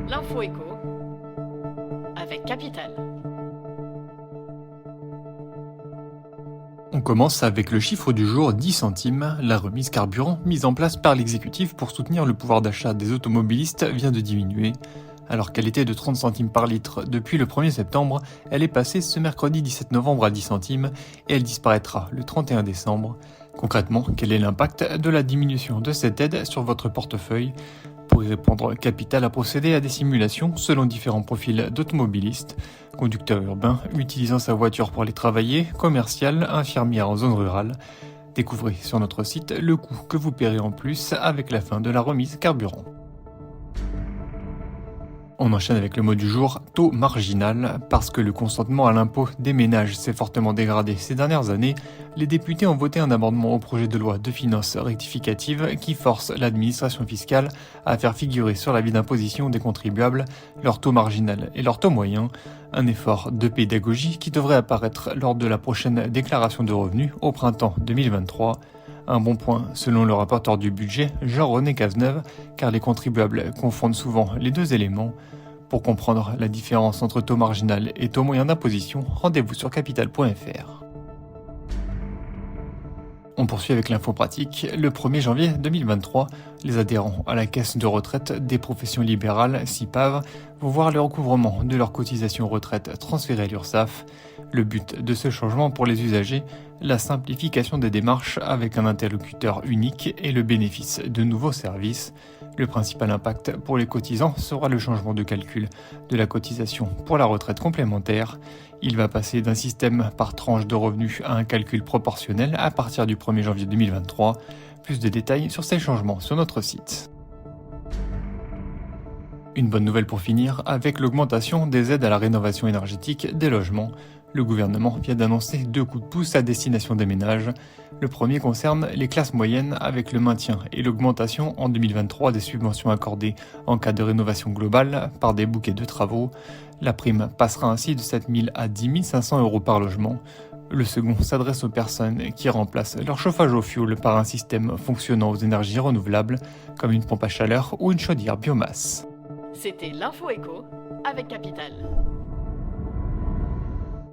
L'info éco avec Capital. On commence avec le chiffre du jour 10 centimes. La remise carburant mise en place par l'exécutif pour soutenir le pouvoir d'achat des automobilistes vient de diminuer. Alors qu'elle était de 30 centimes par litre depuis le 1er septembre, elle est passée ce mercredi 17 novembre à 10 centimes et elle disparaîtra le 31 décembre. Concrètement, quel est l'impact de la diminution de cette aide sur votre portefeuille ? Pour y répondre, Capital a procédé à des simulations selon différents profils d'automobilistes. Conducteur urbain, utilisant sa voiture pour aller travailler, commercial, infirmière en zone rurale. Découvrez sur notre site le coût que vous paierez en plus avec la fin de la remise carburant. On enchaîne avec le mot du jour, taux marginal. Parce que le consentement à l'impôt des ménages s'est fortement dégradé ces dernières années, les députés ont voté un amendement au projet de loi de finances rectificative qui force l'administration fiscale à faire figurer sur l'avis d'imposition des contribuables leur taux marginal et leur taux moyen. Un effort de pédagogie qui devrait apparaître lors de la prochaine déclaration de revenus au printemps 2023. Un bon point selon le rapporteur du budget, Jean-René Cazeneuve, car les contribuables confondent souvent les deux éléments. Pour comprendre la différence entre taux marginal et taux moyen d'imposition, rendez-vous sur capital.fr. On poursuit avec l'info pratique. Le 1er janvier 2023, les adhérents à la caisse de retraite des professions libérales, CIPAV, vont voir le recouvrement de leur cotisation retraite transférée à l'URSSAF. Le but de ce changement pour les usagers, la simplification des démarches avec un interlocuteur unique et le bénéfice de nouveaux services. Le principal impact pour les cotisants sera le changement de calcul de la cotisation pour la retraite complémentaire. Il va passer d'un système par tranche de revenus à un calcul proportionnel à partir du 1er janvier 2023. Plus de détails sur ces changements sur notre site. Une bonne nouvelle pour finir, avec l'augmentation des aides à la rénovation énergétique des logements. Le gouvernement vient d'annoncer 2 coups de pouce à destination des ménages. Le premier concerne les classes moyennes avec le maintien et l'augmentation en 2023 des subventions accordées en cas de rénovation globale par des bouquets de travaux. La prime passera ainsi de 7 000 à 10 500 euros par logement. Le second s'adresse aux personnes qui remplacent leur chauffage au fioul par un système fonctionnant aux énergies renouvelables, comme une pompe à chaleur ou une chaudière biomasse. C'était l'info éco avec Capital.